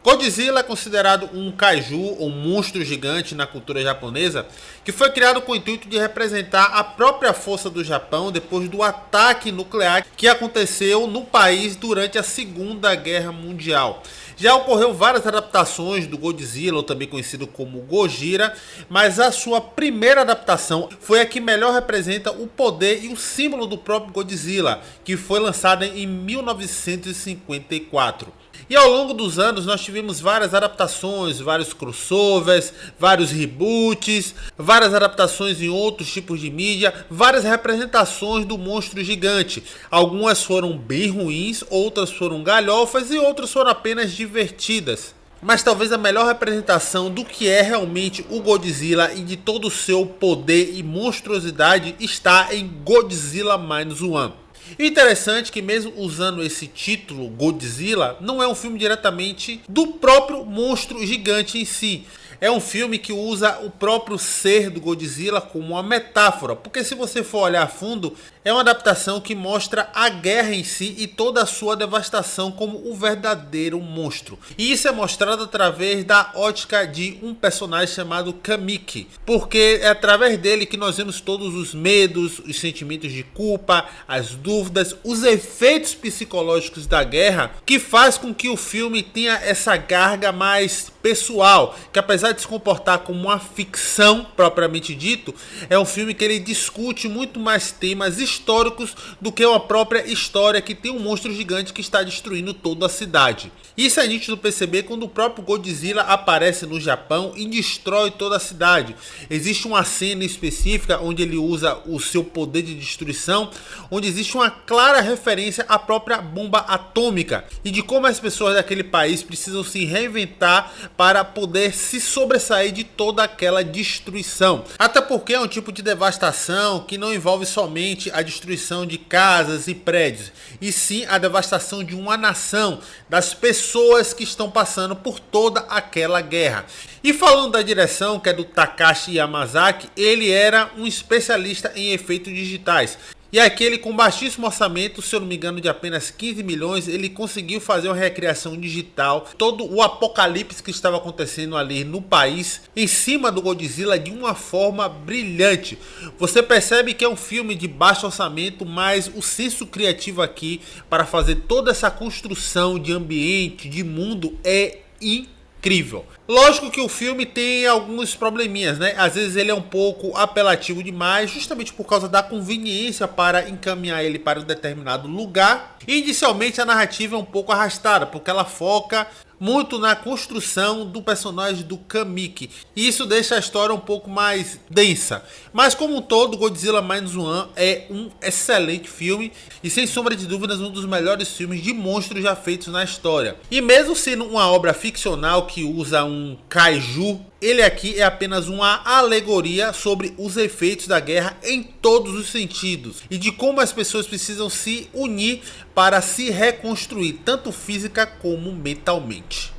Godzilla é considerado um kaiju ou monstro gigante na cultura japonesa, que foi criado com o intuito de representar a própria força do Japão depois do ataque nuclear que aconteceu no país durante a Segunda Guerra Mundial. Já ocorreu várias adaptações do Godzilla, ou também conhecido como Gojira, mas a sua primeira adaptação foi a que melhor representa o poder e o símbolo do próprio Godzilla, que foi lançada em 1954. E ao longo dos anos nós tivemos várias adaptações, vários crossovers, vários reboots, várias adaptações em outros tipos de mídia, várias representações do monstro gigante. Algumas foram bem ruins, outras foram galhofas e outras foram apenas divertidas. Mas talvez a melhor representação do que é realmente o Godzilla e de todo o seu poder e monstruosidade está em Godzilla Minus One. E interessante que mesmo usando esse título Godzilla, não é um filme diretamente do próprio monstro gigante em si. É um filme que usa o próprio ser do Godzilla como uma metáfora, porque se você for olhar a fundo, é uma adaptação que mostra a guerra em si e toda a sua devastação como o verdadeiro monstro. E isso é mostrado através da ótica de um personagem chamado Kamiki, porque é através dele que nós vemos todos os medos, os sentimentos de culpa, as dúvidas, os efeitos psicológicos da guerra, que faz com que o filme tenha essa carga mais pessoal, que apesar de se comportar como uma ficção propriamente dito, é um filme que ele discute muito mais temas históricos do que uma própria história que tem um monstro gigante que está destruindo toda a cidade. Isso é nítido perceber quando o próprio Godzilla aparece no Japão e destrói toda a cidade. Existe uma cena específica onde ele usa o seu poder de destruição, onde existe uma clara referência à própria bomba atômica e de como as pessoas daquele país precisam se reinventar para poder se sobressair de toda aquela destruição. Até porque é um tipo de devastação que não envolve somente a destruição de casas e prédios, e sim a devastação de uma nação, das pessoas que estão passando por toda aquela guerra. E falando da direção, que é do Takashi Yamazaki, ele era um especialista em efeitos digitais. E aqui ele, com baixíssimo orçamento, se eu não me engano de apenas 15 milhões, ele conseguiu fazer uma recriação digital, todo o apocalipse que estava acontecendo ali no país, em cima do Godzilla de uma forma brilhante. Você percebe que é um filme de baixo orçamento, mas o senso criativo aqui para fazer toda essa construção de ambiente, de mundo, é incrível. Lógico que o filme tem alguns probleminhas, né? Às vezes ele é um pouco apelativo demais, justamente por causa da conveniência para encaminhar ele para um determinado lugar. E inicialmente a narrativa é um pouco arrastada, porque ela foca muito na construção do personagem do Kamiki. E isso deixa a história um pouco mais densa. Mas como um todo, Godzilla Minus One é um excelente filme e sem sombra de dúvidas um dos melhores filmes de monstros já feitos na história. E mesmo sendo uma obra ficcional que usa um kaiju, ele aqui é apenas uma alegoria sobre os efeitos da guerra em todos os sentidos e de como as pessoas precisam se unir para se reconstruir, tanto física como mentalmente.